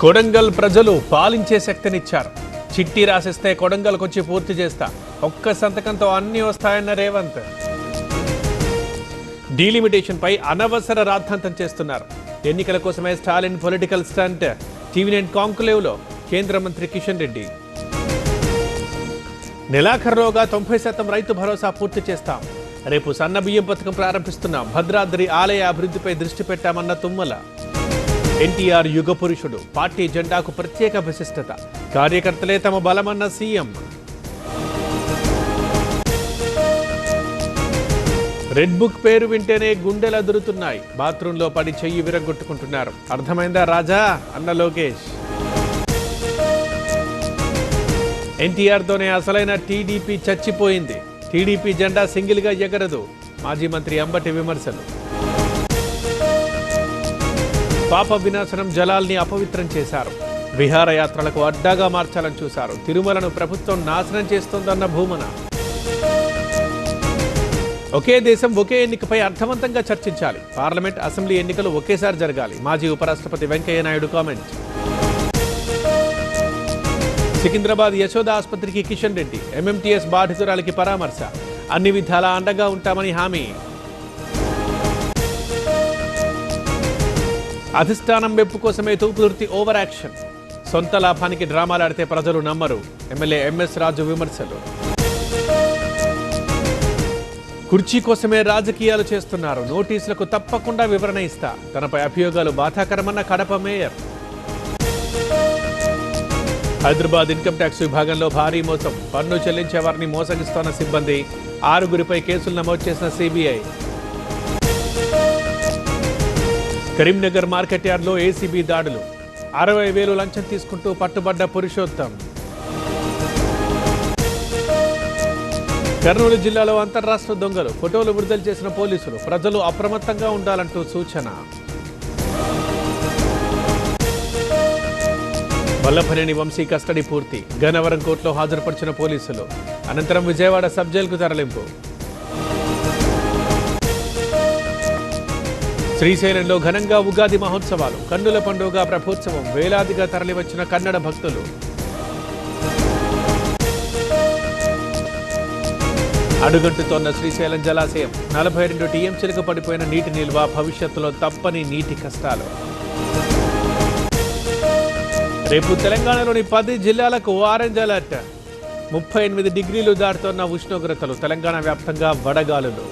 కొడంగల్ ప్రజలు పాలించే శక్తినిచ్చారు. చిట్టి రాసిస్తే కొడంగల్కొచ్చి పూర్తి చేస్తా, ఒక్క సంతకంతో అన్ని వస్తాయన్న రేవంత్. డీలిమిటేషన్ పై అనవసర రాద్ధాంతం చేస్తున్నారు. ఎన్నికల కోసమే Stalin political stunt. TV nine conclave లో కేంద్ర మంత్రి కిషన్ రెడ్డి. నెలాఖరులోగా 90% రైతు భరోసా పూర్తి చేస్తాం. రేపు సన్న బియ్యం పథకం ప్రారంభిస్తున్నాం. భద్రాద్రి ఆలయ అభివృద్ధిపై దృష్టి పెట్టామన్న తుమ్మల. ఎన్టీఆర్ యుగ పురుషుడు, పార్టీ జెండాకు ప్రత్యేక విశిష్టత, కార్యకర్తలే తమ బలమన్న సీఎం. రెడ్ బుక్ పేరు వింటేనే గుండెలు అదురుతున్నాయి. బాత్రూంలో పడి చెయ్యి విరగొట్టుకుంటున్నారు. అర్థమైందా రాజా అన్న లోకేష్. ఎన్టీఆర్తోనే అసలైన టీడీపీ చచ్చిపోయింది. టీడీపీ జెండా సింగిల్గా ఎగరదు. మాజీ మంత్రి అంబటి విమర్శలు. పాప వినాశనం జలాల్ని అపవిత్రం చేశారు. విహారయాత్రలకు అడ్డాగా మార్చాలని చూశారు. తిరుమలను ప్రభుత్వం నాశనం చేస్తోందన్న భూమన. ఒకే దేశం ఒకే ఎన్నికపై అర్థవంతంగా చర్చించాలి. పార్లమెంట్, అసెంబ్లీ ఎన్నికలు ఒకేసారి జరగాలి. మాజీ ఉపరాష్ట్రపతి వెంకయ్య నాయుడు కామెంట్. సికింద్రాబాద్ యశోద ఆసుపత్రికి కిషన్ రెడ్డి. ఎంఎంటీఎస్ బాధితురాలికి పరామర్శ. అన్ని విధాలా అండగా ఉంటామని హామీ. అధిష్టానం మెప్పు కోసమే తూపుదుర్తి ఓవర్ యాక్షన్. సొంత లాభానికి డ్రామాలాడితే ప్రజలు నమ్మరు. ఎమ్మెల్యే ఎంఎస్ రాజు విమర్శలు. కుర్చీ కోసమే రాజకీయాలు చేస్తున్నారు. నోటీసులకు తప్పకుండా వివరణ ఇస్తా. తనపై అభియోగాలు బాధాకరమన్న Kadapa mayor. Hyderabad income tax విభాగంలో భారీ మోసం. పన్ను చెల్లించే వారిని మోసగిస్తోన్న సిబ్బంది. 6గురిపై కేసులు నమోదు చేసిన సిబిఐ. కరీంనగర్ మార్కెట్ యార్డ్లో ఏసీబీ దాడులు. 60,000 లంచం తీసుకుంటూ పట్టుబడ్డ పురుషోత్తం. కర్నూలు జిల్లాలో అంతర్రాష్ట్ర దొంగలు. ఫోటోలు విడుదల చేసిన పోలీసులు. ప్రజలు అప్రమత్తంగా ఉండాలంటూ సూచన. వల్లభనేని వంశీ కస్టడీ పూర్తి. గన్నవరం కోర్టులో హాజరుపరిచిన పోలీసులు. అనంతరం విజయవాడ సబ్ జైలుకు తరలింపు. శ్రీశైలంలో ఘనంగా ఉగాది మహోత్సవాలు. కన్నుల పండుగ ప్రభోత్సవం. వేలాదిగా తరలివచ్చిన కన్నడ భక్తులు. అడుగంటుతోన్న శ్రీశైలం జలాశయం. 42 టీఎంసీలకు పడిపోయిన నీటి నిల్వ. భవిష్యత్తులో తప్పని నీటి కష్టాలు. రేపు తెలంగాణలోని 10 జిల్లాలకు ఆరెంజ్ అలర్ట్. 38 డిగ్రీలు దాటుతున్న ఉష్ణోగ్రతలు. తెలంగాణ వ్యాప్తంగా వడగాలులు.